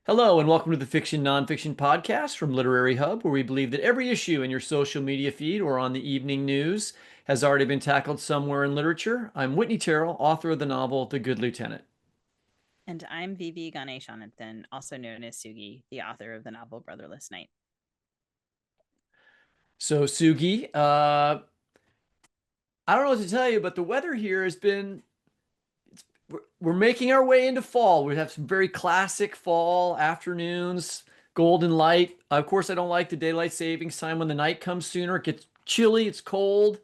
Hello, and welcome to the Fiction Nonfiction Podcast from Literary Hub, where we believe that every issue in your social media feed or on the evening news has already been tackled somewhere in literature. I'm Whitney Terrell, author of the novel The Good Lieutenant. And I'm V.V. Ganeshananthan, also known as Sugi, the author of the novel Brotherless Night. So, Sugi, I don't know what to tell you, but the weather here has been, we're making our way into fall. We have some very classic fall afternoons, golden light. Of course, I don't like the daylight savings time when the night comes sooner. It gets chilly, it's cold.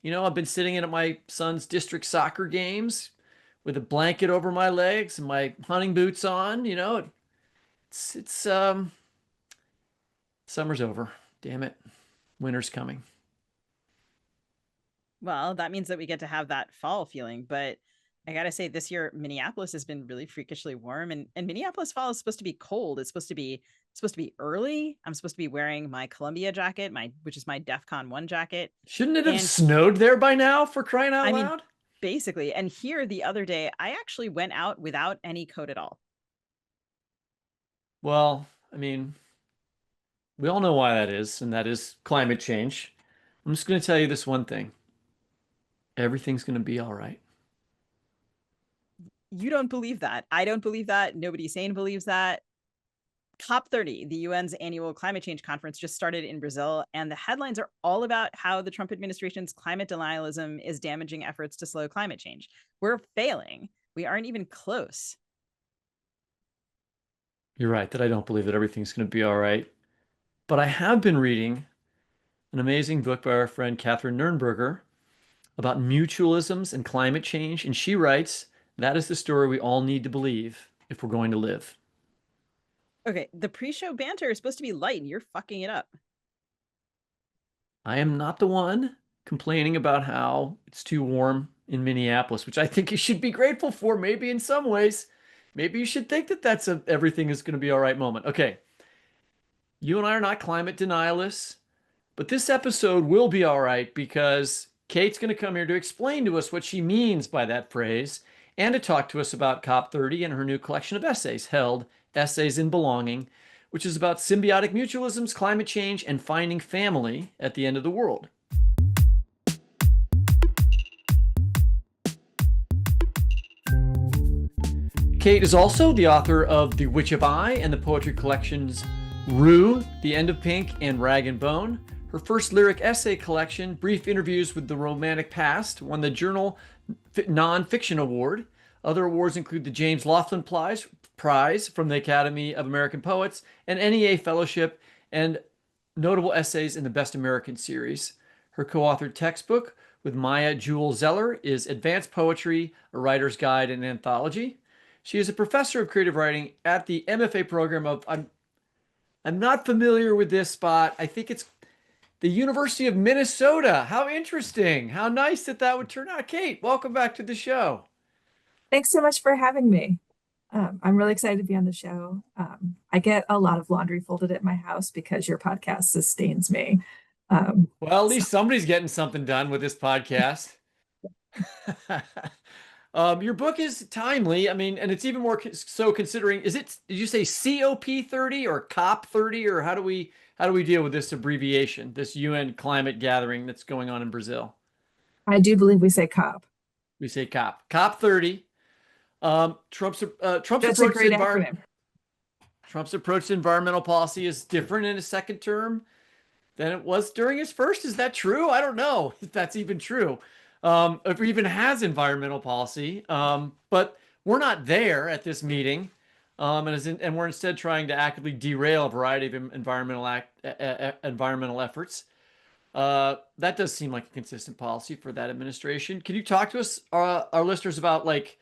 I've been sitting in at my son's district soccer games with a blanket over my legs and my hunting boots on. It's summer's over. Damn it. Winter's coming. Well, that means that we get to have that fall feeling. But I got to say, this year, Minneapolis has been really freakishly warm. And Minneapolis fall is supposed to be cold. It's supposed to be early. I'm supposed to be wearing my Columbia jacket, which is my DEF CON 1 jacket. Shouldn't it have And snowed there by now, for crying out I mean, loud? basically, and here the other day, I actually went out without any coat at all. Well, I mean, we all know why that is, and that is climate change. I'm just going to tell you this one thing. Everything's going to be all right. You don't believe that. I don't believe that. Nobody sane believes that. COP30, the UN's annual climate change conference, just started in Brazil, and the headlines are all about how the Trump administration's climate denialism is damaging efforts to slow climate change. We're failing. We aren't even close. You're right that I don't believe that everything's going to be all right. But I have been reading an amazing book by our friend Kathryn Nuernberger about mutualisms and climate change. And she writes, that is the story we all need to believe if we're going to live. Okay, the pre-show banter is supposed to be light, and you're fucking it up. I am not the one complaining about how it's too warm in Minneapolis, which I think you should be grateful for, maybe in some ways. Maybe you should think that that's a everything is going to be all right moment. Okay, you and I are not climate denialists, but this episode will be all right because Kate's going to come here to explain to us what she means by that phrase and to talk to us about COP30 and her new collection of essays held Essays in Belonging, which is about symbiotic mutualisms, climate change, and finding family at the end of the world. Kate is also the author of The Witch of I and the poetry collections Rue, The End of Pink, and Rag and Bone. Her first lyric essay collection, Brief Interviews with the Romantic Past, won the Journal Nonfiction Award. Other awards include the James Laughlin Prize from the Academy of American Poets, an NEA Fellowship, and notable essays in the Best American series. Her co-authored textbook with Maya Jewel Zeller is Advanced Poetry, a Writer's Guide and Anthology. She is a professor of creative writing at the MFA program of, I'm not familiar with this spot. I think it's the University of Minnesota. How interesting. How nice that that would turn out. Kate, welcome back to the show. Thanks so much for having me. I'm really excited to be on the show. I get a lot of laundry folded at my house because your podcast sustains me. Well, at So least somebody's getting something done with this podcast. Your book is timely. I mean, and it's even more so considering, did you say COP30 or COP30, or how do we deal with this abbreviation, this UN climate gathering that's going on in Brazil? I do believe we say COP. We say COP30. Trump's That's a approach to great acronym. environmental policy is different in his second term than it was during his first. Is that true? I don't know if that's even true. If he even has environmental policy. But we're not there at this meeting. And we're instead trying to actively derail a variety of environmental efforts. That does seem like a consistent policy for that administration. Can you talk to us, our listeners, about like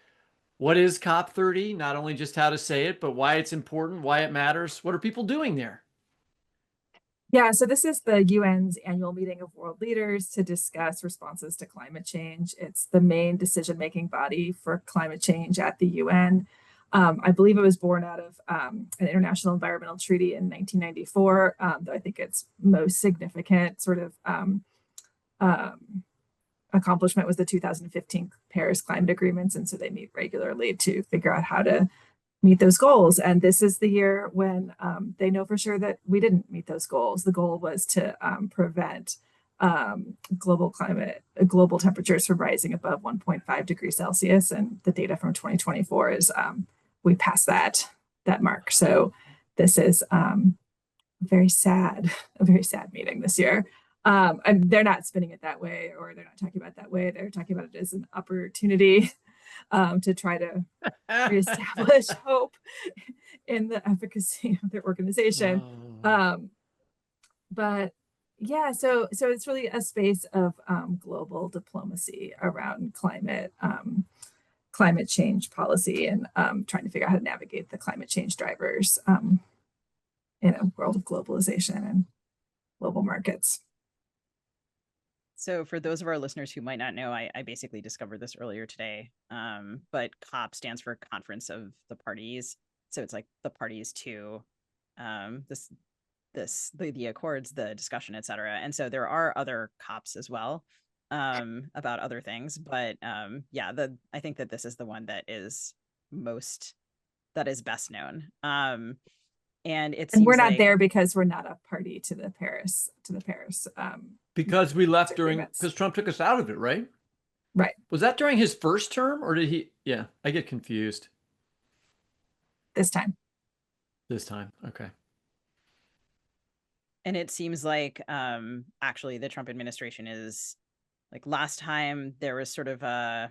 what is COP30? Not only just how to say it, but why it's important, why it matters. What are people doing there? Yeah, so this is the UN's annual meeting of world leaders to discuss responses to climate change. It's the main decision-making body for climate change at the UN. I believe it was born out of an international environmental treaty in 1994, though I think its most significant sort of accomplishment was the 2015 Paris climate agreements. And so they meet regularly to figure out how to meet those goals. And this is the year when they know for sure that we didn't meet those goals. The goal was to prevent global temperatures from rising above 1.5 degrees Celsius. And the data from 2024 is we passed that mark. So this is a very sad meeting this year. And they're not spinning it that way, or they're not talking about it that way. They're talking about it as an opportunity to try to reestablish hope in the efficacy of their organization. But yeah, so it's really a space of global diplomacy around climate change policy and trying to figure out how to navigate the climate change drivers in a world of globalization and global markets. So for those of our listeners who might not know, I basically discovered this earlier today, but COP stands for Conference of the Parties. So it's like the parties to the accords, the discussion, et cetera. And so there are other COPs as well about other things. But yeah, I think that this is the one that is best known. And we're not there because we're not a party to the Paris because we left because Trump took us out of it, right? Right. Was that during his first term, or did he? Yeah, I get confused. This time. Okay. And it seems like actually the Trump administration is like, last time there was sort of I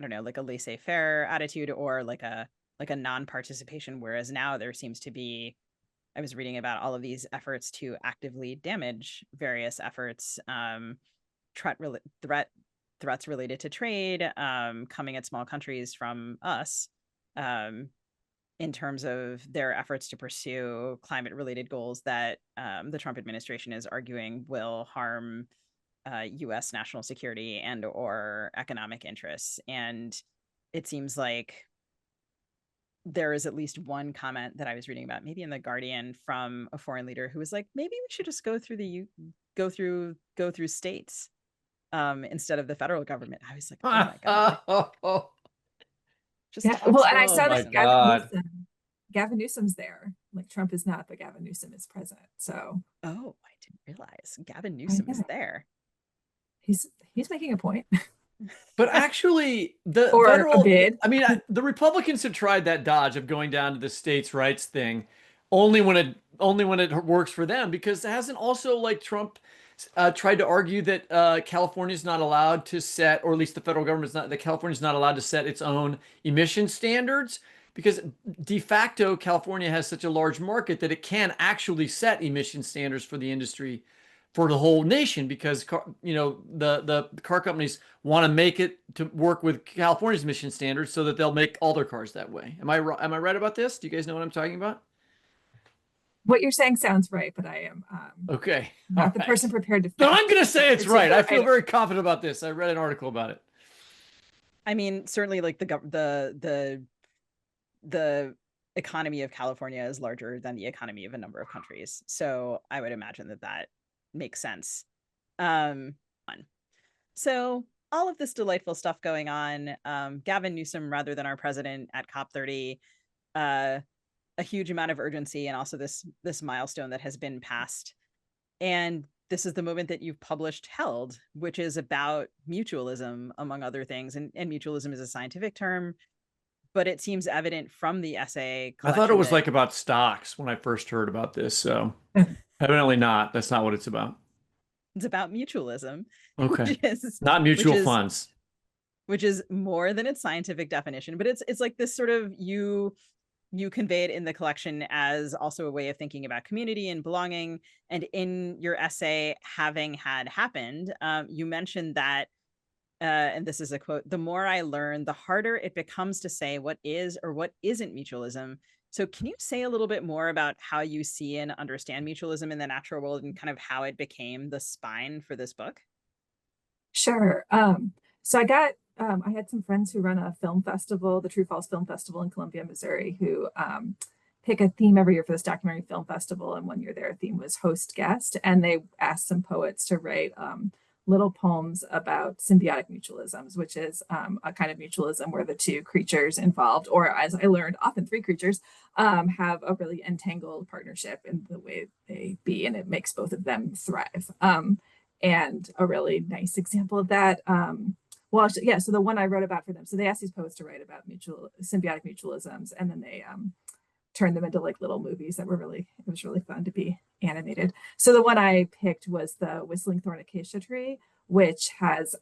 don't know, like a laissez-faire attitude or like a non-participation, whereas now there seems to be, I was reading about all of these efforts to actively damage various efforts, threats related to trade coming at small countries from us in terms of their efforts to pursue climate-related goals that the Trump administration is arguing will harm U.S. national security and or economic interests. And it seems like there is at least one comment that I was reading about, maybe in The Guardian, from a foreign leader who was like, maybe we should just go through states instead of the federal government. I was like, oh my God. Just well, and I saw that Gavin Newsom's there. Like, Trump is not, but Gavin Newsom is present. So I didn't realize Gavin Newsom is there. He's making a point. But actually, the Republicans have tried that dodge of going down to the states' rights thing only when it works for them, because it hasn't also, like, Trump tried to argue that California is not allowed to set, or at least the federal government is not, that California is not allowed to set its own emission standards, because de facto California has such a large market that it can actually set emission standards for the industry for the whole nation, because the car companies want to make it to work with California's emission standards so that they'll make all their cars that way. Am I right about this? Do you guys know what I'm talking about? What you're saying sounds right, but I am okay. Not the person prepared to. No, I'm going to say it's right. I feel very confident about this. I read an article about it. I mean, certainly, like, the economy of California is larger than the economy of a number of countries, so I would imagine that makes sense. So all of this delightful stuff going on, Gavin Newsom rather than our president at COP30, a huge amount of urgency, and also this milestone that has been passed. And this is the moment that you've published Held, which is about mutualism, among other things. And mutualism is a scientific term, but it seems evident from the essay collection. I thought it was like about stocks when I first heard about this, so evidently not. That's not what it's about. It's about mutualism. Okay. Not mutual funds. Which is more than its scientific definition, but it's like this sort of, you convey it in the collection as also a way of thinking about community and belonging. And in your essay, Having Had Happened, you mentioned that, and this is a quote, "The more I learn, the harder it becomes to say what is or what isn't mutualism." So can you say a little bit more about how you see and understand mutualism in the natural world, and kind of how it became the spine for this book? Sure. So I had some friends who run a film festival, the True False Film Festival in Columbia, Missouri, who pick a theme every year for this documentary film festival. And one year their theme was host guest. And they asked some poets to write little poems about symbiotic mutualisms, which is a kind of mutualism where the two creatures involved, or as I learned, often three creatures, have a really entangled partnership in the way they be, and it makes both of them thrive. And a really nice example of that, well, yeah, so the one I wrote about for them, so they asked these poets to write about symbiotic mutualisms, and then they turned them into like little movies that were really, it was really fun to be animated. So the one I picked was the whistling thorn acacia tree, which has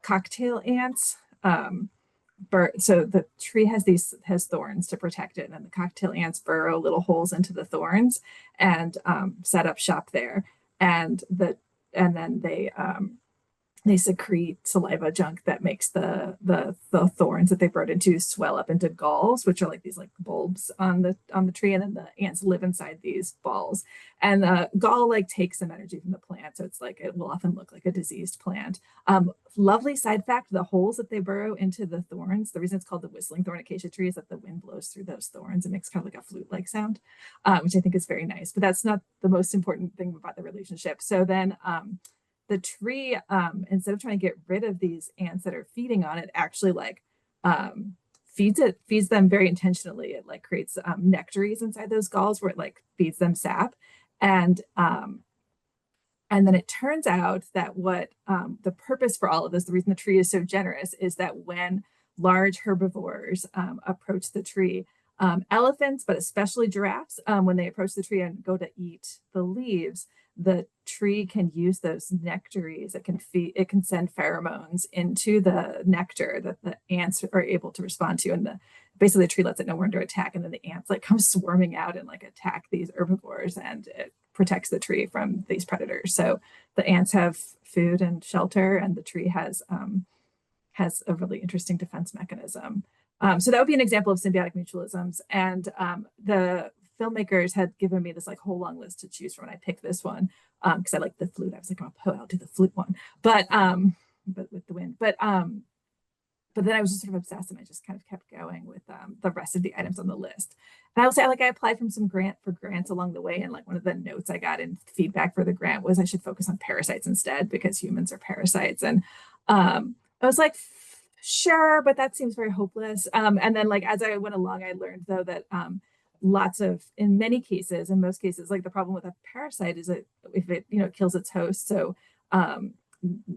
cocktail ants. So the tree has thorns to protect it, and then the cocktail ants burrow little holes into the thorns and set up shop there. And then they secrete saliva junk that makes the thorns that they burrowed into swell up into galls, which are like these like bulbs on the tree, and then the ants live inside these balls. And the gall like takes some energy from the plant, so it's like it will often look like a diseased plant. Lovely side fact: the holes that they burrow into the thorns, the reason it's called the whistling thorn acacia tree is that the wind blows through those thorns. It makes kind of like a flute-like sound, which I think is very nice. But that's not the most important thing about the relationship. So then the tree, instead of trying to get rid of these ants that are feeding on it, actually like feeds them very intentionally. It like creates nectaries inside those galls where it like feeds them sap. And then it turns out that what the purpose for all of this, the reason the tree is so generous, is that when large herbivores approach the tree, elephants, but especially giraffes, when they approach the tree and go to eat the leaves, the tree can use those nectaries. It can send pheromones into the nectar that the ants are able to respond to, and basically the tree lets it know we're under attack, and then the ants like come swarming out and like attack these herbivores, and it protects the tree from these predators. So the ants have food and shelter, and the tree has a really interesting defense mechanism. So that would be an example of symbiotic mutualisms, and the filmmakers had given me this like whole long list to choose from, and I picked this one because I like the flute. I was like, oh, I'll do the flute one, but with the wind. But then I was just sort of obsessed, and I just kind of kept going with the rest of the items on the list. And I will say, like, I applied for some grants along the way, and like one of the notes I got in feedback for the grant was I should focus on parasites instead because humans are parasites. And I was like, sure, but that seems very hopeless. And then like as I went along, I learned though that in most cases, like the problem with a parasite is that if it, kills its host. So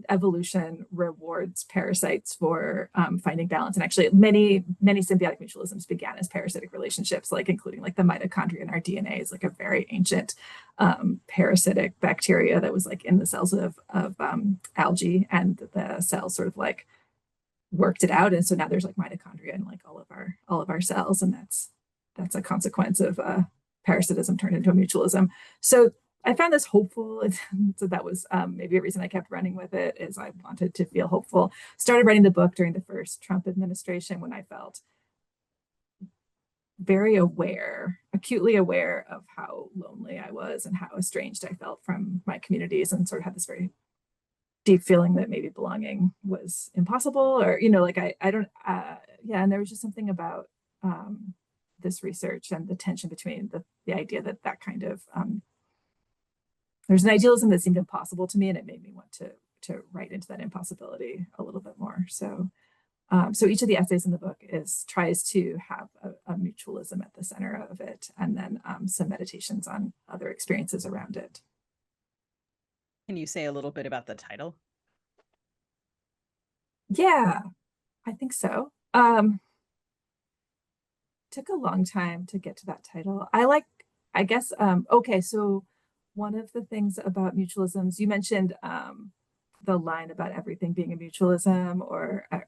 evolution rewards parasites for finding balance. And actually many symbiotic mutualisms began as parasitic relationships, like including like the mitochondria in our DNA is like a very ancient parasitic bacteria that was like in the cells of algae, and the cells sort of like worked it out. And so now there's like mitochondria in like all of our cells. And that's a consequence of parasitism turned into a mutualism. So I found this hopeful. So that was maybe a reason I kept running with it, is I wanted to feel hopeful. Started writing the book during the first Trump administration when I felt very acutely aware of how lonely I was and how estranged I felt from my communities, and sort of had this very deep feeling that maybe belonging was impossible, or, like I don't, and there was just something about this research and the tension between the idea that kind of, there's an idealism that seemed impossible to me, and it made me want to write into that impossibility a little bit more. So each of the essays in the book tries to have a mutualism at the center of it, and then some meditations on other experiences around it. Can you say a little bit about the title? Yeah, I think so. Took a long time to get to that title. Okay, so one of the things about mutualisms, you mentioned the line about everything being a mutualism, or I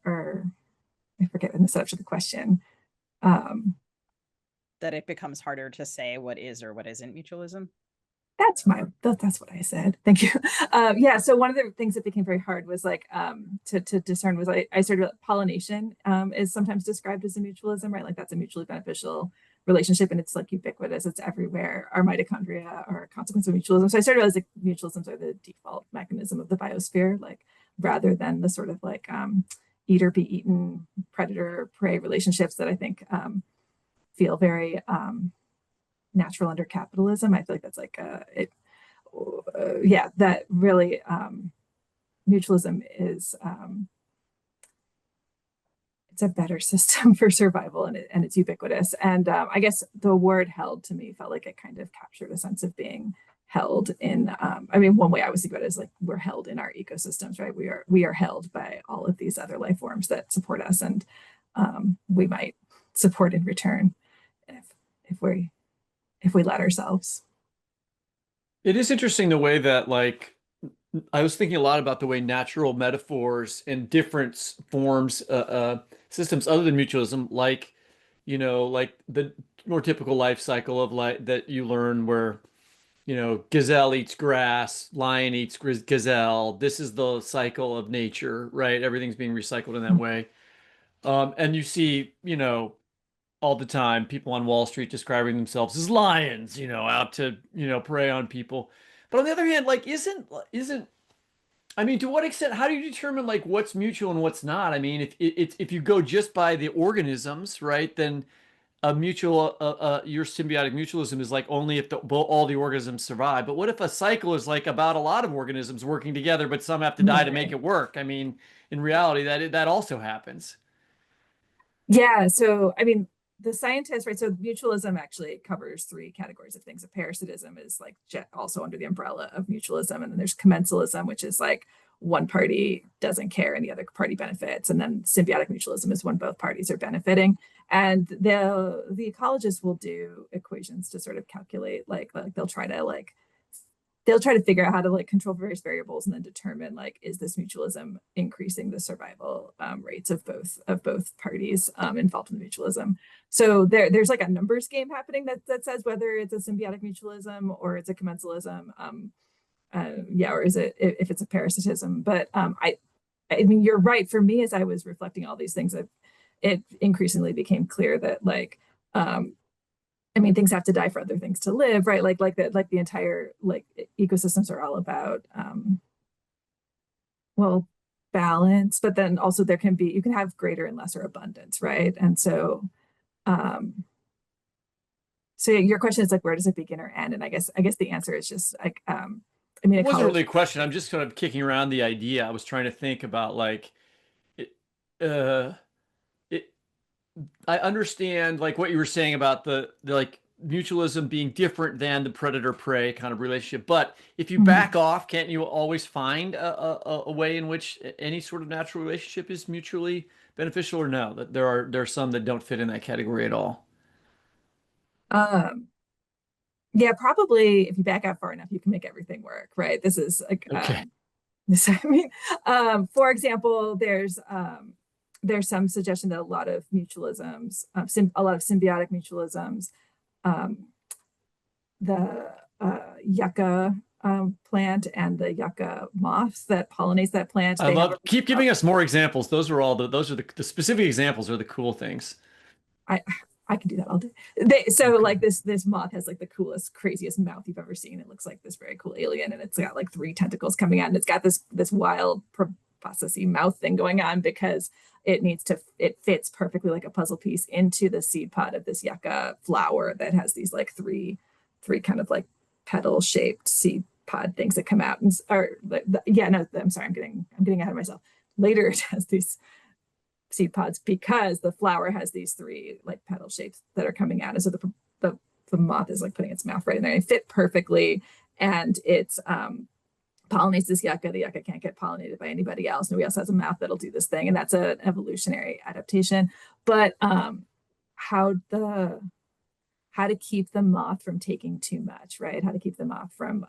forget in the setup of the question. That it becomes harder to say what is or what isn't mutualism. That's what I said. Thank you. Yeah. So one of the things that became very hard was like to discern was I started pollination is sometimes described as a mutualism, right? Like that's a mutually beneficial relationship, and it's like ubiquitous. It's everywhere. Our mitochondria are a consequence of mutualism. So I started realizing mutualisms are the default mechanism of the biosphere, like rather than the sort of like eat or be eaten, predator prey relationships that I think feel very natural under capitalism. I feel like that's like that really mutualism is it's a better system for survival, and it's ubiquitous. And I guess the word held to me felt like it kind of captured a sense of being held in, I mean, one way I was thinking about it is like we're held in our ecosystems, right? We are held by all of these other life forms that support us, and we might support in return if we let ourselves. It is interesting the way that, like, I was thinking a lot about the way natural metaphors and different forms, systems other than mutualism, like, like the more typical life cycle of life that you learn where, gazelle eats grass, lion eats gazelle. This is the cycle of nature, right? Everything's being recycled in that way. And you see, all the time people on Wall Street describing themselves as lions, out to, prey on people. But on the other hand, like, isn't I mean, to what extent, how do you determine like what's mutual and what's not? I mean, if you go just by the organisms, right, then your symbiotic mutualism is like only if all the organisms survive. But what if a cycle is like about a lot of organisms working together, but some have to die to make Right. it work? I mean, in reality, that also happens. Yeah, so I mean, the scientists, right? So mutualism actually covers three categories of things. A parasitism is like also under the umbrella of mutualism, and then there's commensalism, which is like one party doesn't care and the other party benefits, and then symbiotic mutualism is when both parties are benefiting. And the ecologists will do equations to sort of calculate like they'll try to figure out how to like control various variables and then determine like is this mutualism increasing the survival rates of both parties involved in the mutualism. So there's like a numbers game happening that says whether it's a symbiotic mutualism or it's a commensalism, yeah, or is it if it's a parasitism. But I mean, you're right. For me, as I was reflecting all these things, it increasingly became clear that like I mean, things have to die for other things to live, right? Like the entire like ecosystems are all about well, balance, but then also you can have greater and lesser abundance, right? And so so your question is like where does it begin or end? And I guess the answer is just like I mean, It wasn't really a ecology. question. I'm just kind of kicking around the idea. I was trying to think about like it, uh, it, I understand like what you were saying about the like mutualism being different than the predator prey kind of relationship. But if you Mhm. back off, can't you always find a way in which any sort of natural relationship is mutually beneficial, or no? That there are some that don't fit in that category at all. Um, yeah, probably if you back out far enough, you can make everything work, right? This is like Okay. this, I mean, for example, there's some suggestion that a lot of mutualisms, a lot of symbiotic mutualisms, um, the yucca plant and the yucca moths that pollinates that plant, I they have love keep giving us more examples. Those are the specific examples are the cool things. I I can do that all day. So Okay. like this moth has like the coolest, craziest mouth you've ever seen. It looks like this very cool alien, and it's got like three tentacles coming out, and it's got this wild processy mouth thing going on because it fits perfectly like a puzzle piece into the seed pod of this yucca flower that has these like three kind of like petal shaped seed pod things that come out and or yeah, no, I'm sorry, I'm getting ahead of myself. Later it has these seed pods because the flower has these three like petal shapes that are coming out. And so the moth is like putting its mouth right in there and fit perfectly. And it's pollinates this yucca. The yucca can't get pollinated by anybody else. Nobody else has a mouth that'll do this thing. And that's an evolutionary adaptation. But how the how to keep the moth from taking too much, right? How to keep the moth from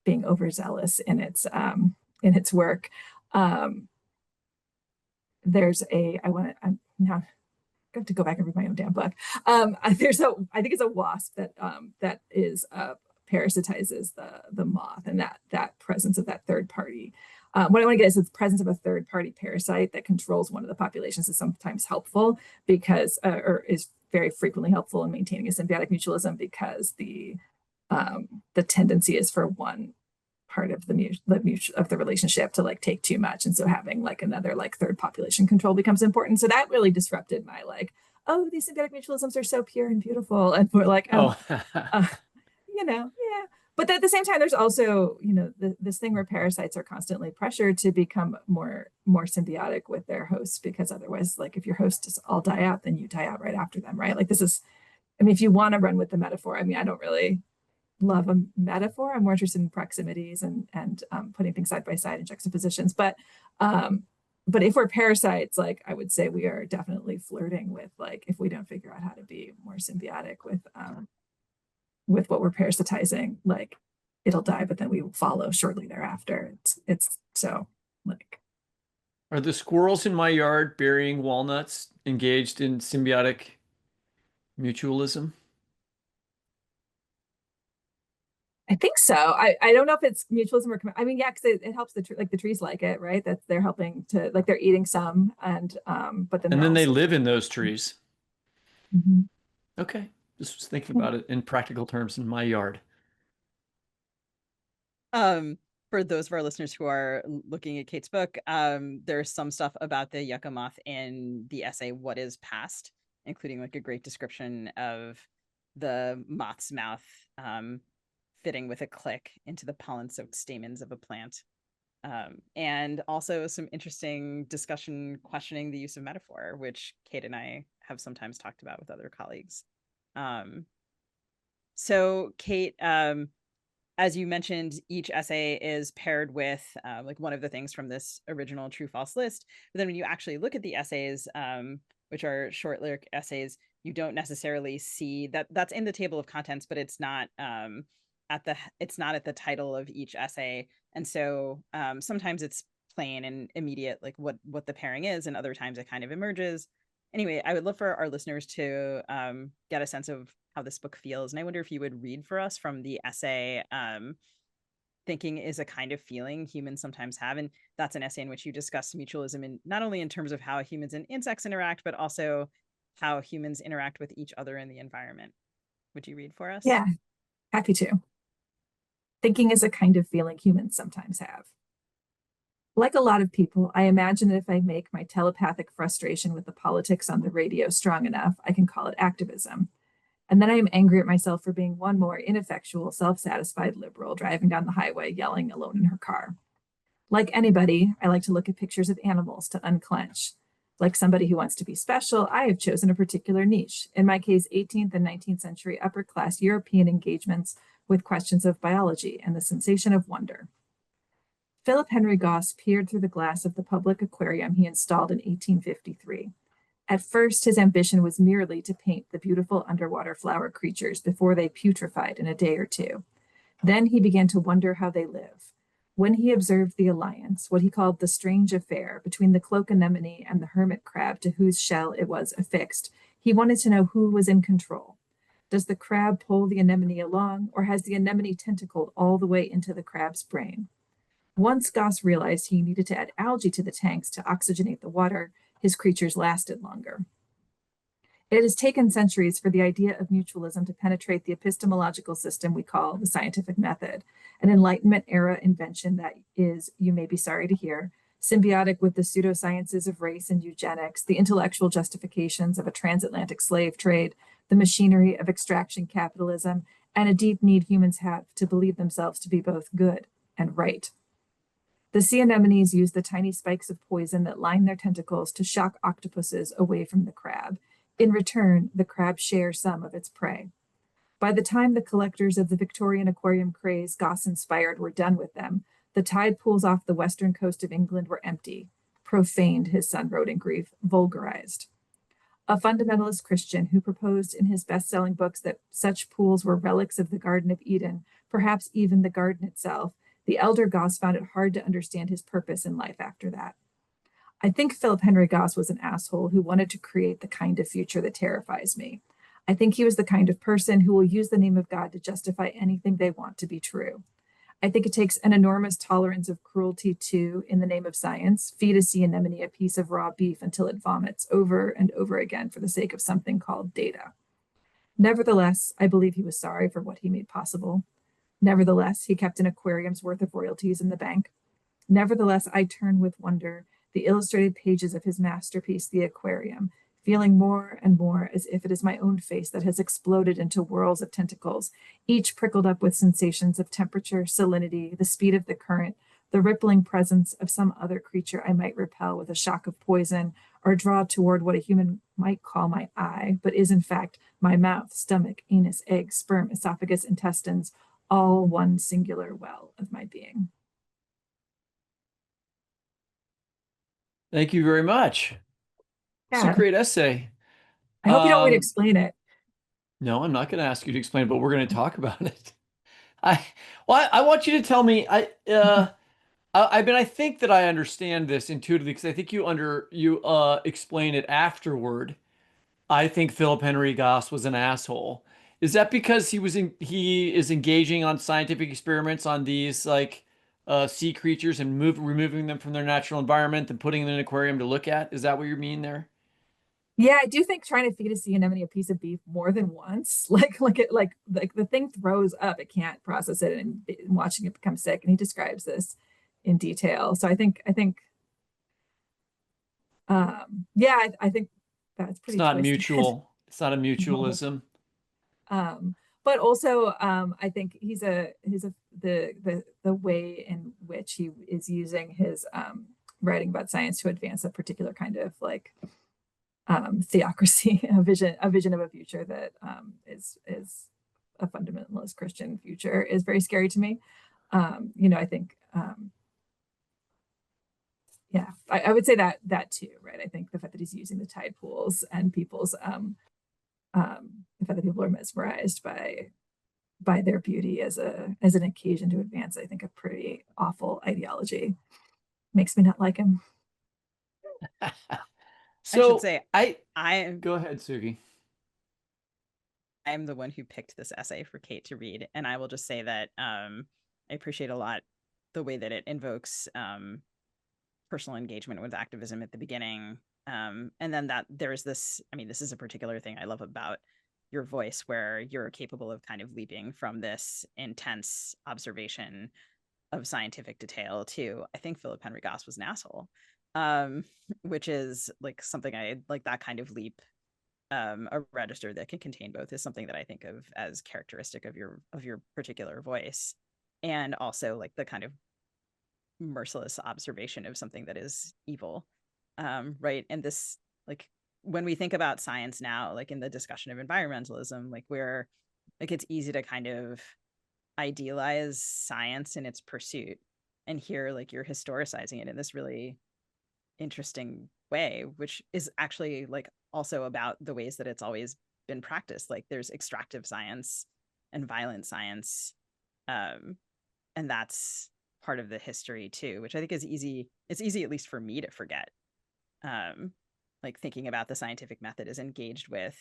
being overzealous in its work. Um, there's a I want to I'm now got to go back and read my own damn book. There's I think it's a wasp that is parasitizes the moth, and that presence of that third party. What I want to get is the presence of a third party parasite that controls one of the populations is sometimes helpful because or is very frequently helpful in maintaining a symbiotic mutualism because the tendency is for one part of the relationship to like take too much, and so having like another like third population control becomes important. So that really disrupted my like, oh, these symbiotic mutualisms are so pure and beautiful, and we're like, Oh, uh, yeah, But at the same time, there's also, this thing where parasites are constantly pressured to become more symbiotic with their hosts, because otherwise, like if your hosts all die out, then you die out right after them, right? Like this is, I mean, if you want to run with the metaphor, I mean, I don't really love a metaphor. I'm more interested in proximities and putting things side by side in juxtapositions. But if we're parasites, like I would say we are definitely flirting with, like, if we don't figure out how to be more symbiotic with what we're parasitizing, like it'll die, but then we will follow shortly thereafter. It's so like. Are the squirrels in my yard burying walnuts engaged in symbiotic mutualism? I think so. I don't know if it's mutualism or I mean, yeah, because it helps the trees like it, right? That they're helping to, like, they're eating some, and but then they also, live in those trees. Mhm. Okay, just was thinking about it in practical terms in my yard. For those of our listeners who are looking at Kate's book, there's some stuff about the yucca moth in the essay "What Is Past," including like a great description of the moth's mouth fitting with a click into the pollen-soaked stamens of a plant. And also some interesting discussion questioning the use of metaphor, which Kate and I have sometimes talked about with other colleagues. So Kate, as you mentioned, each essay is paired with like one of the things from this original true false list. But then when you actually look at the essays, which are short lyric essays, you don't necessarily see that that's in the table of contents, but it's not at the title of each essay. And so sometimes it's plain and immediate, like what the pairing is, and other times it kind of emerges. Anyway, I would love for our listeners to get a sense of how this book feels. And I wonder if you would read for us from the essay, Thinking is a Kind of Feeling Humans Sometimes Have. And that's an essay in which you discuss mutualism, in not only in terms of how humans and insects interact, but also how humans interact with each other in the environment. Would you read for us? Yeah, happy to. Thinking is a kind of feeling humans sometimes have. Like a lot of people, I imagine that if I make my telepathic frustration with the politics on the radio strong enough, I can call it activism. And then I am angry at myself for being one more ineffectual, self-satisfied liberal driving down the highway yelling alone in her car. Like anybody, I like to look at pictures of animals to unclench. Like somebody who wants to be special, I have chosen a particular niche. In my case, 18th and 19th century upper class European engagements with questions of biology and the sensation of wonder. Philip Henry Goss peered through the glass of the public aquarium he installed in 1853. At first, his ambition was merely to paint the beautiful underwater flower creatures before they putrefied in a day or two. Then he began to wonder how they live. When he observed the alliance, what he called the strange affair, between the cloak anemone and the hermit crab to whose shell it was affixed, he wanted to know who was in control. Does the crab pull the anemone along, or has the anemone tentacled all the way into the crab's brain? Once Goss realized he needed to add algae to the tanks to oxygenate the water, his creatures lasted longer. It has taken centuries for the idea of mutualism to penetrate the epistemological system we call the scientific method, an Enlightenment era invention that is, you may be sorry to hear, symbiotic with the pseudosciences of race and eugenics, the intellectual justifications of a transatlantic slave trade, the machinery of extraction capitalism, and a deep need humans have to believe themselves to be both good and right. The sea anemones use the tiny spikes of poison that line their tentacles to shock octopuses away from the crab. In return, the crab shares some of its prey. By the time the collectors of the Victorian aquarium craze Goss inspired were done with them, the tide pools off the western coast of England were empty. Profaned, his son wrote in grief, vulgarized. A fundamentalist Christian who proposed in his best-selling books that such pools were relics of the Garden of Eden, perhaps even the garden itself, the elder Goss found it hard to understand his purpose in life after that. I think Philip Henry Goss was an asshole who wanted to create the kind of future that terrifies me. I think he was the kind of person who will use the name of God to justify anything they want to be true. I think it takes an enormous tolerance of cruelty to, in the name of science, feed a sea anemone a piece of raw beef until it vomits over and over again for the sake of something called data. Nevertheless, I believe he was sorry for what he made possible. Nevertheless, he kept an aquarium's worth of royalties in the bank. Nevertheless, I turn with wonder the illustrated pages of his masterpiece, The Aquarium, feeling more and more as if it is my own face that has exploded into whirls of tentacles, each prickled up with sensations of temperature, salinity, the speed of the current, the rippling presence of some other creature I might repel with a shock of poison or draw toward what a human might call my eye, but is in fact my mouth, stomach, anus, egg, sperm, esophagus, intestines, all one singular well of my being. Thank you very much. It's a Yeah, great essay. I hope you don't want me to explain it. No, I'm not going to ask you to explain, but we're going to talk about it. I want you to tell me. I think that I understand this intuitively because I think you explain it afterward. I think Philip Henry Goss was an asshole. Is that because he is engaging on scientific experiments on these like sea creatures and removing them from their natural environment and putting them in an aquarium to look at? Is that what you mean there? Yeah, I do think trying to feed a sea anemone a piece of beef more than once, like the thing throws up, it can't process it, and watching it become sick. And he describes this in detail. So yeah, I think that's It's pretty not twisted. mutual. It's not a No. mutualism. But also, I think the way in which he is using his writing about science to advance a particular kind of like theocracy, a vision of a future that is a fundamentalist Christian future, is very scary to me. I think, yeah, I would say that too, right? I think the fact that he's using the tide pools and people's the fact that people are mesmerized by their beauty as an occasion to advance, I think, a pretty awful ideology. Makes me not like him. I should So say I I go ahead, Sugi. I'm the one who picked this essay for Kate to read, and I will just say that I appreciate a lot the way that it invokes personal engagement with activism at the beginning, and then that there's this. I mean, this is a particular thing I love about your voice, where you're capable of kind of leaping from this intense observation of scientific detail to, I think Philip Henry Goss was an asshole, which is like something I like. That kind of leap, a register that can contain both, is something that I think of as characteristic of your particular voice, and also like the kind of merciless observation of something that is evil, right? And this, like, when we think about science now, like in the discussion of environmentalism, like we're like, it's easy to kind of idealize science in its pursuit, and here like you're historicizing it in this really interesting way, which is actually like also about the ways that it's always been practiced. Like there's extractive science and violent science, and that's part of the history too, which I think is easy. It's easy, at least for me, to forget. Like thinking about the scientific method is engaged with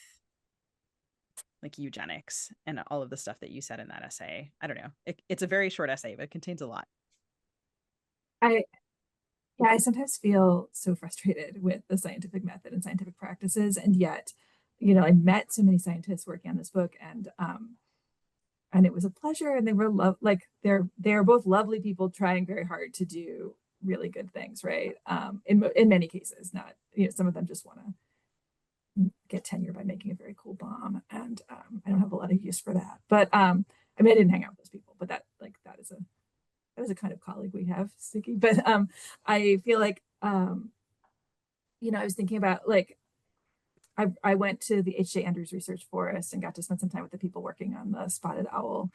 like eugenics and all of the stuff that you said in that essay. I don't know. It's a very short essay, but it contains a lot. I Yeah, I sometimes feel so frustrated with the scientific method and scientific practices, and yet, I met so many scientists working on this book, and it was a pleasure, and they were they're both lovely people trying very hard to do really good things, right? In many cases, not, some of them just want to get tenure by making a very cool bomb, and I don't have a lot of use for that. But I mean, I didn't hang out with those people, but that is a kind of colleague we have, Suki. But I feel like I was thinking about, like, I went to the H.J. Andrews Research Forest and got to spend some time with the people working on the spotted owl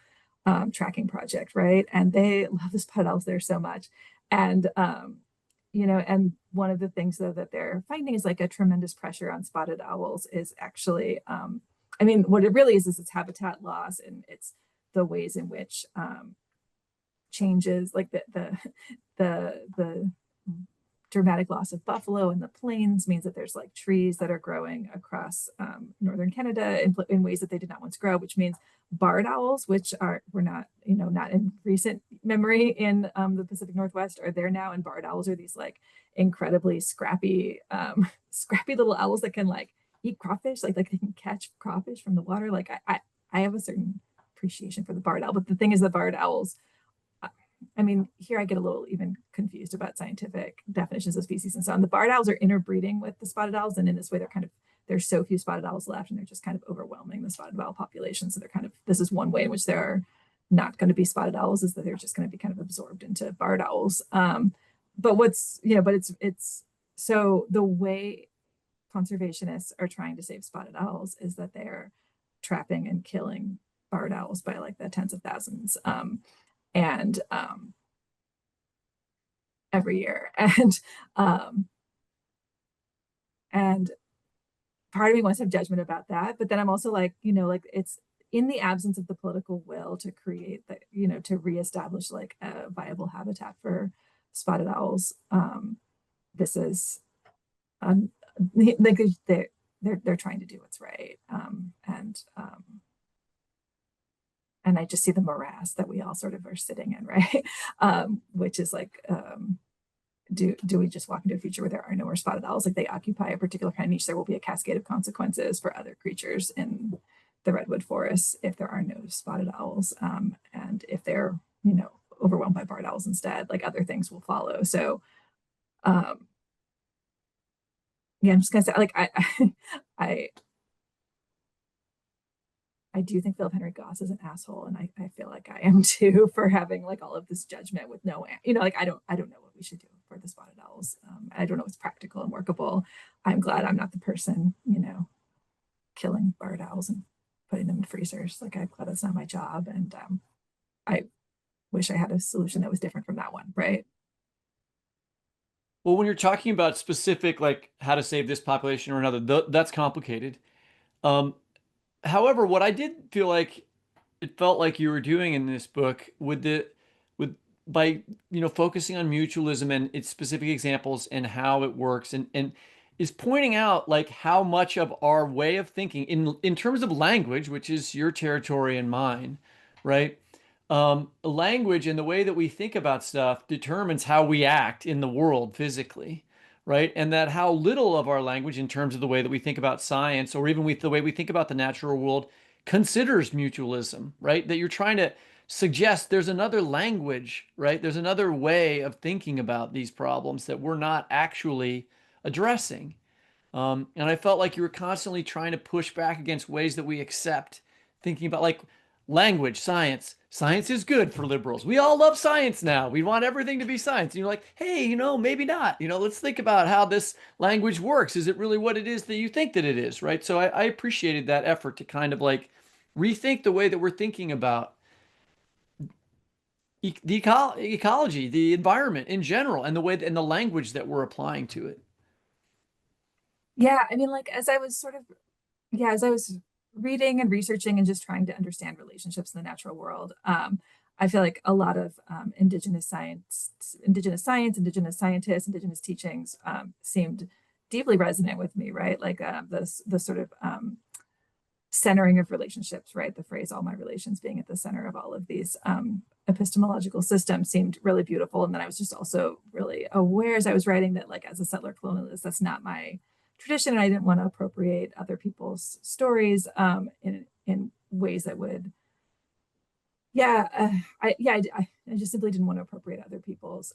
tracking project, right? And they love the spotted owls there so much. And and one of the things, though, that they're finding is like a tremendous pressure on spotted owls is actually, I mean, what it really is it's habitat loss, and it's the ways in which changes, like the dramatic loss of buffalo in the plains means that there's like trees that are growing across northern Canada in ways that they did not once grow, which means barred owls, which were not, not in recent memory in the Pacific Northwest, are there now. And barred owls are these like incredibly scrappy little owls that can like eat crawfish, like they can catch crawfish from the water. Like I have a certain appreciation for the barred owl, but the thing is, the barred owls, I mean, here I get a little even confused about scientific definitions of species and so on. The barred owls are interbreeding with the spotted owls, and in this way, they're kind of there's so few spotted owls left, and they're just kind of overwhelming the spotted owl population. So they're kind of, this is one way in which there are not going to be spotted owls, is that they're just going to be kind of absorbed into barred owls. But what's, but it's, so the way conservationists are trying to save spotted owls is that they're trapping and killing barred owls by like the tens of thousands, and every year. And part of me wants to have judgment about that, but then I'm also like, like it's in the absence of the political will to create the, to reestablish like a viable habitat for spotted owls. This is like they're trying to do what's right, and I just see the morass that we all sort of are sitting in, right? Which is like, do we just walk into a future where there are no more spotted owls? Like they occupy a particular kind of niche, there will be a cascade of consequences for other creatures in the redwood forests if there are no spotted owls, and if they're overwhelmed by barred owls instead, like other things will follow. So yeah, I'm just gonna say, like, I do think Philip Henry Goss is an asshole, and I feel like I am too, for having like all of this judgment with no, like I don't know what we should do for the spotted owls. I don't know what's practical and workable. I'm glad I'm not the person, killing barred owls and putting them in freezers. Like I'm glad that's not my job, and I wish I had a solution that was different from that one, right? Well, when you're talking about specific, like how to save this population or another, that's complicated. Um, However, what I did feel like it felt like you were doing in this book with by focusing on mutualism and its specific examples and how it works, and is pointing out like how much of our way of thinking in terms of language, which is your territory and mine, right? Language and the way that we think about stuff determines how we act in the world physically, right? And that how little of our language, in terms of the way that we think about science, or even the way we think about the natural world, considers mutualism, right? That you're trying to suggest there's another language, right? There's another way of thinking about these problems that we're not actually addressing. And I felt like you were constantly trying to push back against ways that we accept, thinking about like language, science. Science is good for liberals. We all love science now. We want everything to be science. And you're like, hey, maybe not. Let's think about how this language works. Is it really what it is that you think that it is, right? So I appreciated that effort to kind of like rethink the way that we're thinking about the ecology, the environment in general, and the way and the language that we're applying to it. Yeah, I mean, like as I was reading and researching and just trying to understand relationships in the natural world, I feel like a lot of indigenous scientists, indigenous teachings seemed deeply resonant with me, right? Like the sort of centering of relationships, right? The phrase "all my relations" being at the center of all of these epistemological systems seemed really beautiful. And then I was just also really aware as I was writing that, like, as a settler colonialist, that's not my tradition, and I didn't want to appropriate other people's stories in ways that would, I just simply didn't want to appropriate other people's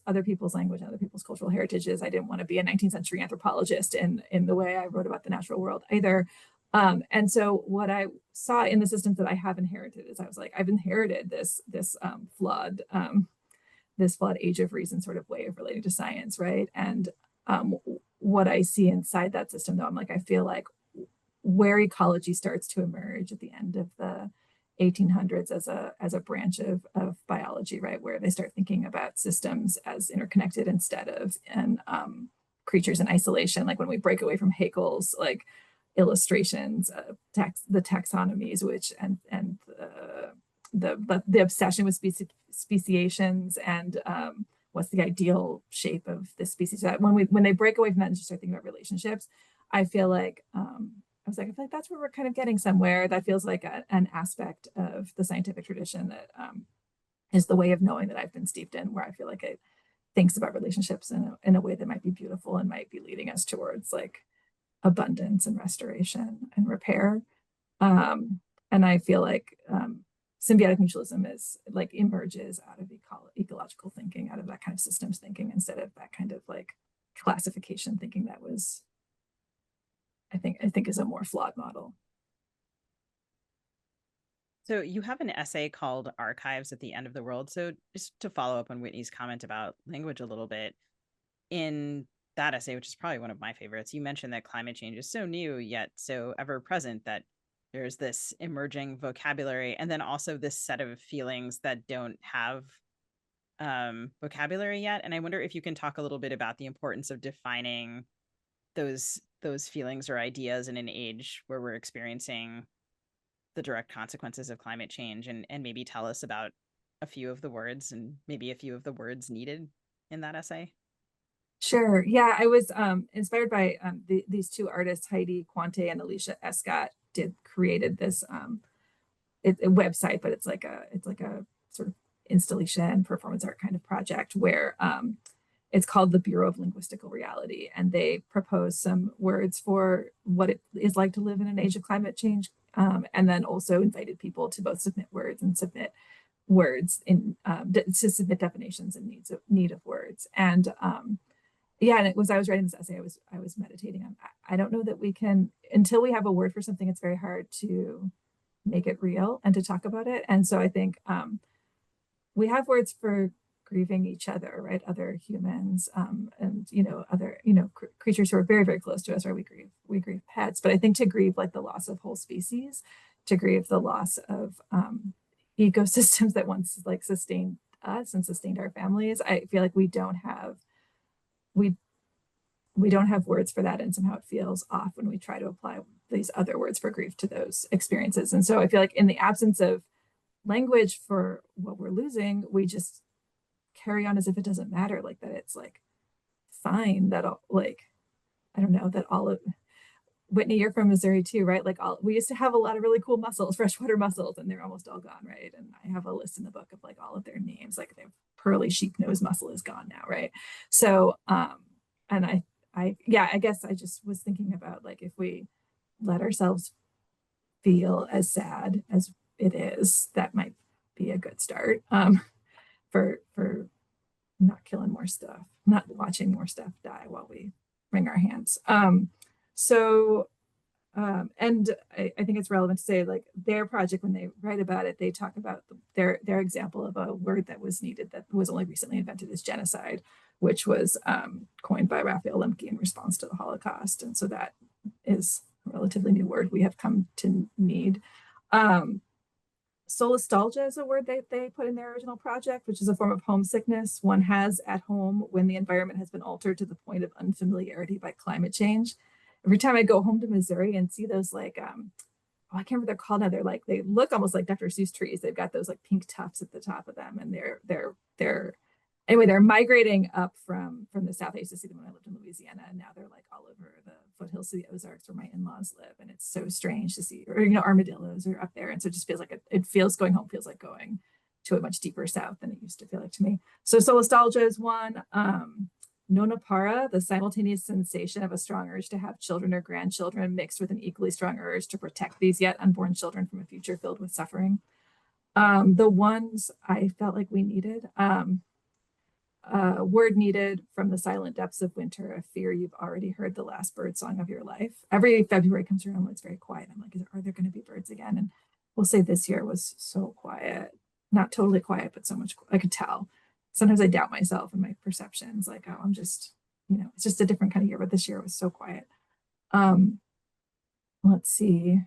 language and other people's cultural heritages. I didn't want to be a 19th century anthropologist in the way I wrote about the natural world either. And so what I saw in the systems that I have inherited is I was like, I've inherited this flawed age of reason sort of way of relating to science, right? And what I see inside that system, though, I'm like, I feel like where ecology starts to emerge at the end of the 1800s as a branch of biology, right, where they start thinking about systems as interconnected instead of creatures in isolation. Like when we break away from Haeckel's like illustrations of the taxonomies, which and the obsession with speciations and what's the ideal shape of this species. That when they break away from that and just start thinking about relationships, I feel like I feel like that's where we're kind of getting somewhere. That feels like an aspect of the scientific tradition that is the way of knowing that I've been steeped in, where I feel like it thinks about relationships in a way that might be beautiful and might be leading us towards like abundance and restoration and repair. And I feel like symbiotic mutualism is like emerges out of ecological thinking, out of that kind of systems thinking, instead of that kind of like classification thinking that was I think is a more flawed model. So you have an essay called Archives at the End of the World. So just to follow up on Whitney's comment about language a little bit, in that essay, which is probably one of my favorites, you mentioned that climate change is so new yet so ever present that there's this emerging vocabulary and then also this set of feelings that don't have vocabulary yet. And I wonder if you can talk a little bit about the importance of defining those feelings or ideas in an age where we're experiencing the direct consequences of climate change, and maybe tell us about a few of the words and maybe a few of the words needed in that essay. Sure. Yeah, I was inspired by these two artists, Heidi Quante and Alicia Escott, created this a website, but it's like a sort of installation performance art kind of project where it's called the Bureau of Linguistical Reality, and they propose some words for what it is like to live in an age of climate change, and then also invited people to both submit words and submit words in to submit definitions and need of words. And yeah, and it was, I was writing this essay, I was meditating on, I don't know that we can, until we have a word for something, it's very hard to make it real and to talk about it. And so I think we have words for grieving each other, right? Other humans, and, you know, other, you know, creatures who are very, very close to us, right? We grieve pets, but I think to grieve like the loss of whole species, to grieve the loss of ecosystems that once like sustained us and sustained our families, I feel like we don't have words for that, and somehow it feels off when we try to apply these other words for grief to those experiences. And so I feel like in the absence of language for what we're losing, we just carry on as if it doesn't matter, like that it's like fine, that all, like, I don't know, that all of Whitney, you're from Missouri too, right? Like we used to have a lot of really cool mussels, freshwater mussels, and they're almost all gone, right? And I have a list in the book of like all of their names, like the pearly sheep nose mussel is gone now, right? So and I guess I just was thinking about like if we let ourselves feel as sad as it is, that might be a good start for not killing more stuff, not watching more stuff die while we wring our hands. And I think it's relevant to say like their project, when they write about it, they talk about their example of a word that was needed that was only recently invented as genocide, which was coined by Raphael Lemke in response to the Holocaust. And so that is a relatively new word we have come to need. Solastalgia is a word they put in their original project, which is a form of homesickness one has at home when the environment has been altered to the point of unfamiliarity by climate change. Every time I go home to Missouri and see those like, I can't remember what they're called now. They're like, they look almost like Dr. Seuss trees. They've got those like pink tufts at the top of them, and they're migrating up from the south. I used to see them when I lived in Louisiana, and now they're like all over the foothills of the Ozarks where my in-laws live, and it's so strange to see. Or, you know, armadillos are up there, and so it just feels like it feels going home feels like going to a much deeper south than it used to feel like to me. So solastalgia is one. Nonapara, the simultaneous sensation of a strong urge to have children or grandchildren mixed with an equally strong urge to protect these yet unborn children from a future filled with suffering. The ones I felt like we needed, word needed from the silent depths of winter, a fear you've already heard the last bird song of your life. Every February comes around when it's very quiet. I'm like, are there going to be birds again? And we'll say this year was so quiet, not totally quiet, but so much, I could tell. Sometimes I doubt myself and my perceptions, like, oh, I'm just, you know, it's just a different kind of year, but this year was so quiet. Let's see.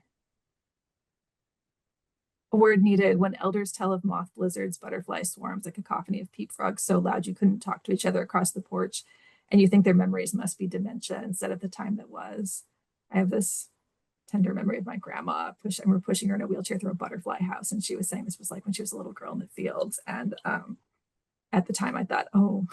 A word needed when elders tell of moth blizzards, butterfly swarms, a cacophony of peep frogs so loud you couldn't talk to each other across the porch, and you think their memories must be dementia instead of the time that was. I have this tender memory of my grandma we're pushing her in a wheelchair through a butterfly house, and she was saying this was like when she was a little girl in the fields. And at the time I thought, oh,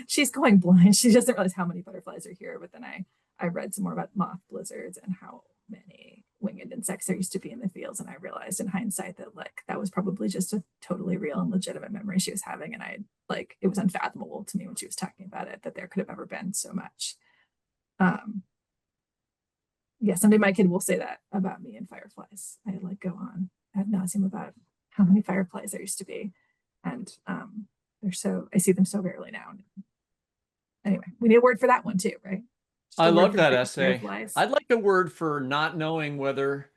she's going blind. She doesn't realize how many butterflies are here. But then I read some more about moth blizzards and how many winged insects there used to be in the fields. And I realized in hindsight that like, that was probably just a totally real and legitimate memory she was having. And it was unfathomable to me when she was talking about it, that there could have ever been so much. Yeah, someday my kid will say that about me and fireflies. I like go on ad nauseum about how many fireflies there used to be. And I see them so rarely now. Anyway, we need a word for that one too, right? Just I a word love for that fear essay. flies. I'd like a word for not knowing whether,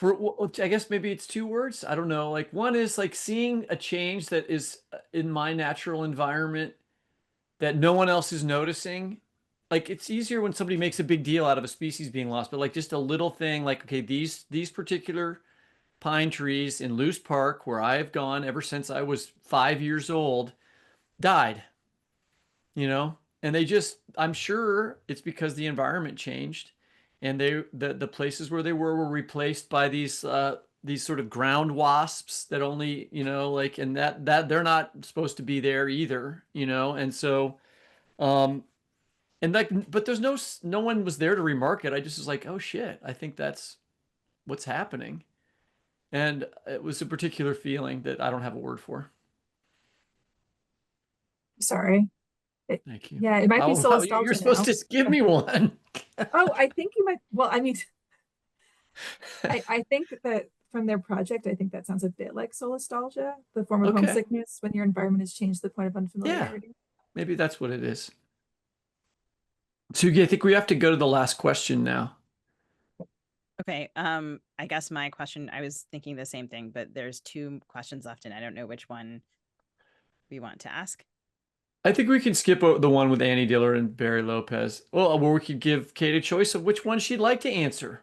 I guess maybe it's two words. I don't know. Like one is like seeing a change that is in my natural environment that no one else is noticing. Like it's easier when somebody makes a big deal out of a species being lost, but like just a little thing like, okay, these particular pine trees in Loose Park, where I have gone ever since I was 5 years old, died, you know? And they just, I'm sure it's because the environment changed and the places where they were replaced by these sort of ground wasps that only, you know, like, and that they're not supposed to be there either, you know? And so, um, and like, but there's no one was there to remark it. I just was like, oh shit, I think that's what's happening. And it was a particular feeling that I don't have a word for. Sorry. Thank you. Yeah, it might be Oh, wow, you're solastalgia supposed now. to give me one. Oh, I think you might. Well, I mean, I think that from their project, I think that sounds a bit like solastalgia, the form of Okay. homesickness when your environment has changed to the point of Yeah, unfamiliarity. maybe that's what it is. Sugi, I think we have to go to the last question now. Okay. I guess my question, I was thinking the same thing, but there's two questions left and I don't know which one we want to ask. I think we can skip the one with Annie Diller and Barry Lopez. Well, or we could give Kate a choice of which one she'd like to answer.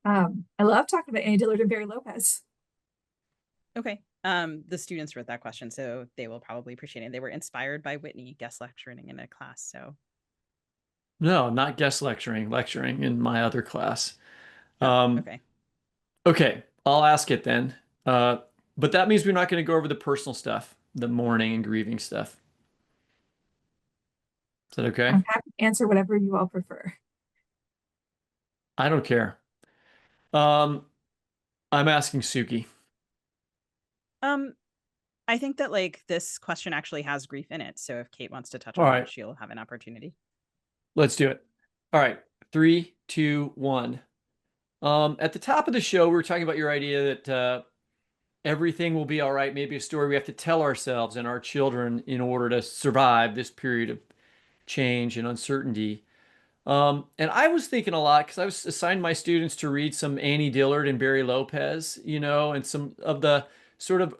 I love talking about Annie Dillard and Barry Lopez. Okay. The students wrote that question, so they will probably appreciate it. They were inspired by Whitney guest lecturing in a class. So No, not guest lecturing in my other class. oh, Um, okay. okay, I'll ask it then. Uh, but that means we're not going to go over the personal stuff, the mourning and grieving stuff. Is that okay? I'm happy to answer whatever you all prefer. I don't care. Um, I'm asking Suki. Um, I think that like this question actually has grief in it. So if Kate wants to touch All on that, right, she'll have an opportunity. let's do it. All right, three, two, one. At the top of the show, we were talking about your idea that everything will be all right. Maybe a story we have to tell ourselves and our children in order to survive this period of change and uncertainty. And I was thinking a lot because I was assigned my students to read some Annie Dillard and Barry Lopez, you know, and some of the sort of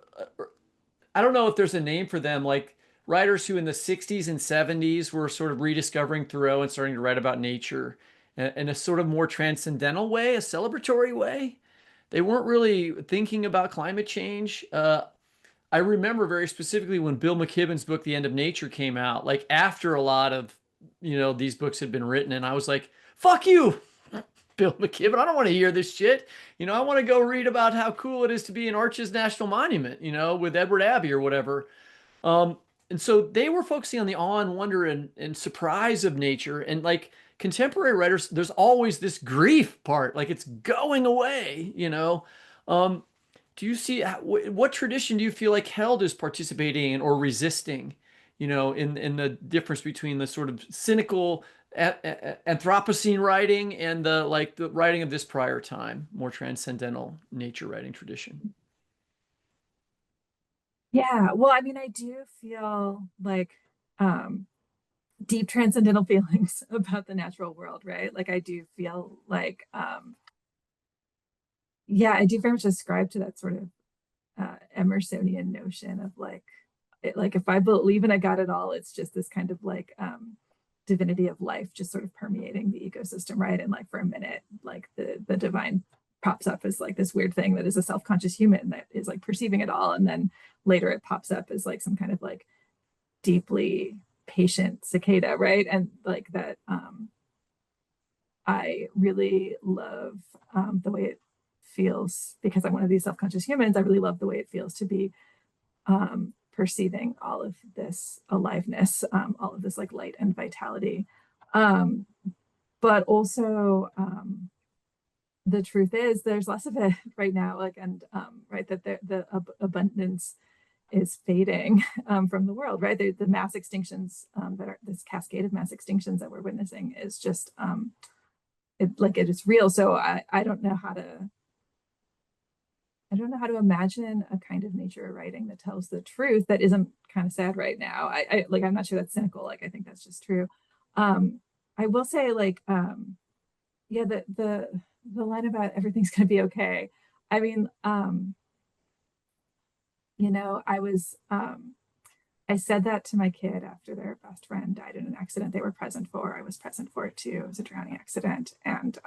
I don't know if there's a name for them, like writers who in the 60s and 70s were sort of rediscovering Thoreau and starting to write about nature in a sort of more transcendental way, a celebratory way. They weren't really thinking about climate change. I remember very specifically when Bill McKibben's book, The End of Nature, came out, like after a lot of, you know, these books had been written, and I was like, fuck you, Bill McKibben. I don't want to hear this shit. You know, I want to go read about how cool it is to be in Arches National Monument, you know, with Edward Abbey or whatever. Um, and so they were focusing on the awe and wonder and surprise of nature. And like contemporary writers, there's always this grief part, like it's going away, you know. Um, do you see what tradition do you feel like held is participating in or resisting, you know, in the difference between the sort of cynical Anthropocene writing and the like the writing of this prior time, more transcendental nature writing tradition? Yeah, well, I mean, I do feel like um, deep transcendental feelings about the natural world, right? Like, I do feel like, yeah, I do very much ascribe to that sort of Emersonian notion of like, like if I believe in a God at all, it's just this kind of like divinity of life just sort of permeating the ecosystem, right? And like for a minute, like the divine pops up as like this weird thing that is a self-conscious human that is like perceiving it all, and then later it pops up as like some kind of like deeply patient cicada, right? And like that I really love the way it feels because I'm one of these self-conscious humans. I really love the way it feels to be perceiving all of this aliveness, all of this like light and vitality. Um, but also, the truth is there's less of it right now, like, and right, that the abundance is fading from the world, right? The mass extinctions that are this cascade of mass extinctions that we're witnessing is just it is real. So I don't know how to I don't know how to imagine a kind of nature writing that tells the truth that isn't kind of sad right now. I'm not sure that's cynical. Like, I think that's just true. I will say, like, yeah, the line about everything's going to be okay. I mean, you know, I said that to my kid after their best friend died in an accident they were present for. I was present for it too. It was a drowning accident. And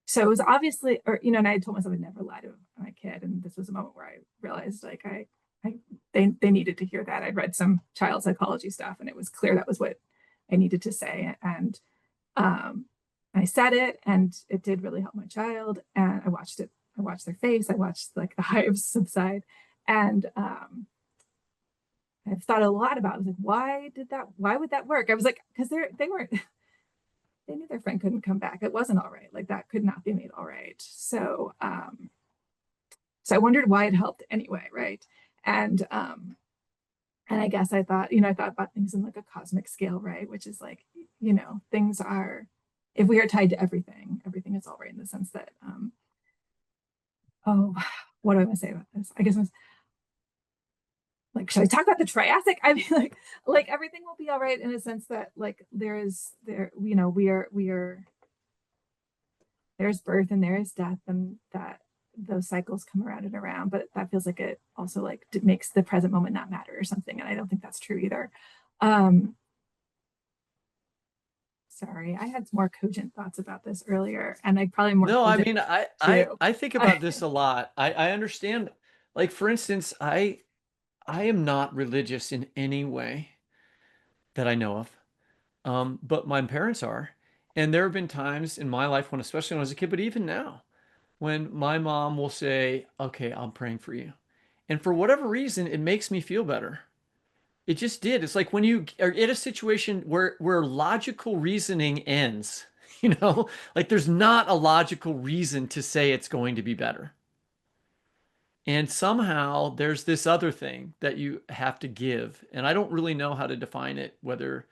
so it was obviously, or, you know, and I told myself I'd never lie to my kid. And this was a moment where I realized, like, they needed to hear that. I'd read some child psychology stuff, and it was clear that was what I needed to say. And I said it, and it did really help my child. And I watched their face. I watched, like, the hives subside. And I've thought a lot about it. I was like, why would that work? I was like, because they knew their friend couldn't come back. It wasn't all right. Like, that could not be made all right. So so I wondered why it helped anyway, right? And I guess I thought about things in, like, a cosmic scale, right? Which is like, you know, things are, if we are tied to everything is all right, in the sense that oh, what do I want to say about this? I guess it was, like, should I talk about the Triassic? I mean, like everything will be all right, in a sense that, like, there's birth and there is death, and that those cycles come around and around, but that feels like it also, like, makes the present moment not matter or something. And I don't think that's true either. Sorry, I had more cogent thoughts about this earlier, and I probably more. No, I mean, I think about this a lot. I understand. Like, for instance, I am not religious in any way that I know of. But my parents are. And there have been times in my life when, especially when I was a kid, but even now, when my mom will say, okay, I'm praying for you. And for whatever reason, it makes me feel better. It just did. It's like when you are in a situation where logical reasoning ends, you know, like there's not a logical reason to say it's going to be better. And somehow there's this other thing that you have to give. And I don't really know how to define it, whether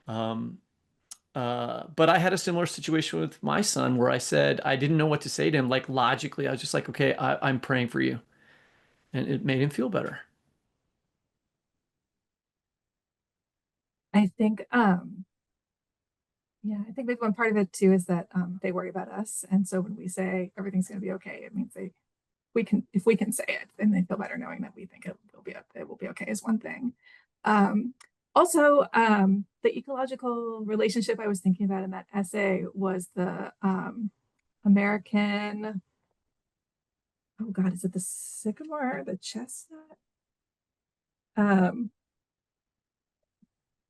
um, but I had a similar situation with my son where I said I didn't know what to say to him. Like, logically, I was just like, okay, I'm praying for you. And it made him feel better. I think yeah, I think maybe one part of it too is that they worry about us, and so when we say everything's going to be okay, it means if we can say it, then they feel better knowing that we think it will be okay, is one thing. Um, Also, the ecological relationship I was thinking about in that essay was the American, oh God, is it the sycamore or the chestnut? I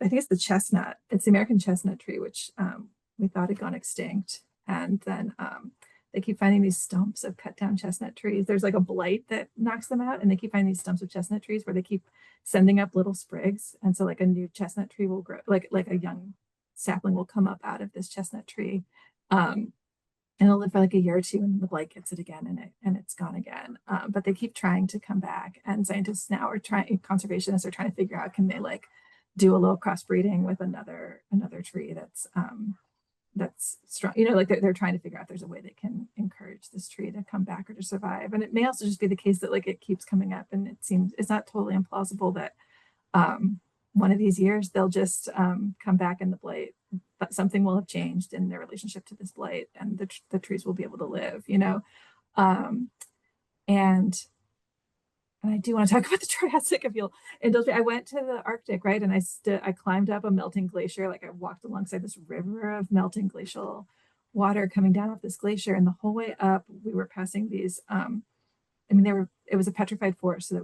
think it's the chestnut. It's the American chestnut tree, which we thought had gone extinct. And then they keep finding these stumps of cut down chestnut trees. There's, like, a blight that knocks them out, and they keep finding these stumps of chestnut trees where they keep sending up little sprigs. And so, like, a new chestnut tree will grow, like a young sapling will come up out of this chestnut tree. And it'll live for like a year or two, and the blight gets it again, and it's gone again. But they keep trying to come back, and scientists now are conservationists are trying to figure out, can they, like, do a little crossbreeding with another tree that's strong, you know, like they're trying to figure out if there's a way they can encourage this tree to come back or to survive. And it may also just be the case that, like, it keeps coming up, and it's not totally implausible that one of these years they'll just come back in the blight, but something will have changed in their relationship to this blight, and the trees will be able to live, you know. And I do want to talk about the Triassic, if you'll indulge me. I went to the Arctic, right? And I climbed up a melting glacier. Like, I walked alongside this river of melting glacial water coming down off this glacier. And the whole way up, we were passing these, I mean, it was a petrified forest. So there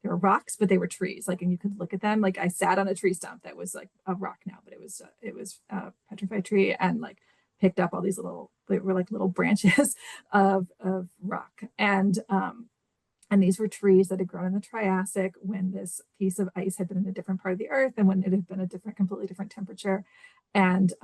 were rocks, but they were trees. Like, and you could look at them. Like, I sat on a tree stump that was like a rock now, but it was a petrified tree, and, like, picked up all these they were like little branches of rock. And these were trees that had grown in the Triassic when this piece of ice had been in a different part of the earth, and when it had been completely different temperature. And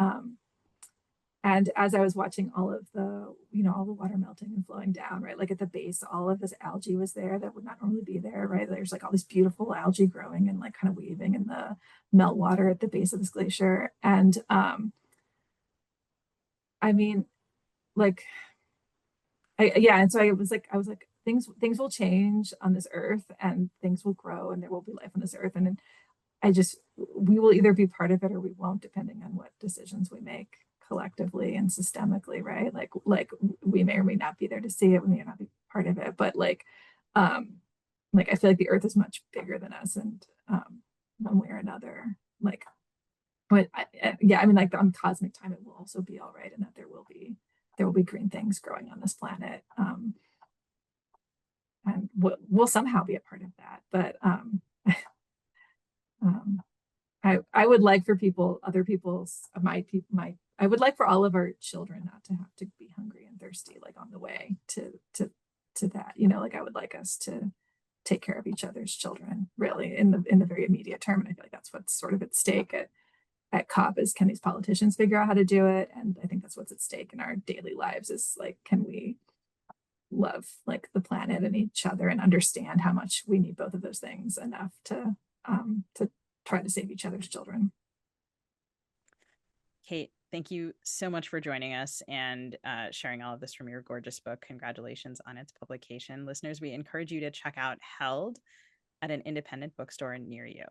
as I was watching all the water melting and flowing down, right, like at the base, all of this algae was there that would not normally be there, right? There's, like, all this beautiful algae growing and, like, kind of weaving in the meltwater at the base of this glacier. And I mean, like, And so I was like, things will change on this earth, and things will grow, and there will be life on this earth. And we will either be part of it or we won't, depending on what decisions we make collectively and systemically, right? Like we may or may not be there to see it, we may not be part of it, but I feel like the earth is much bigger than us, and one way or another, but like on cosmic time, it will also be all right, and that there will be green things growing on this planet, and we'll somehow be a part of that. But I would like for I would like for all of our children not to have to be hungry and thirsty, like on the way to that, like I would like us to take care of each other's children, really, in the very immediate term. And I feel like that's what's sort of at stake at COP, is can these politicians figure out how to do it? And I think that's what's at stake in our daily lives, is like, can we love like the planet and each other and understand how much we need both of those things enough to try to save each other's children. Kate, thank you so much for joining us and sharing all of this from your gorgeous book. Congratulations on its publication. Listeners, we encourage you to check out Held at an independent bookstore near you.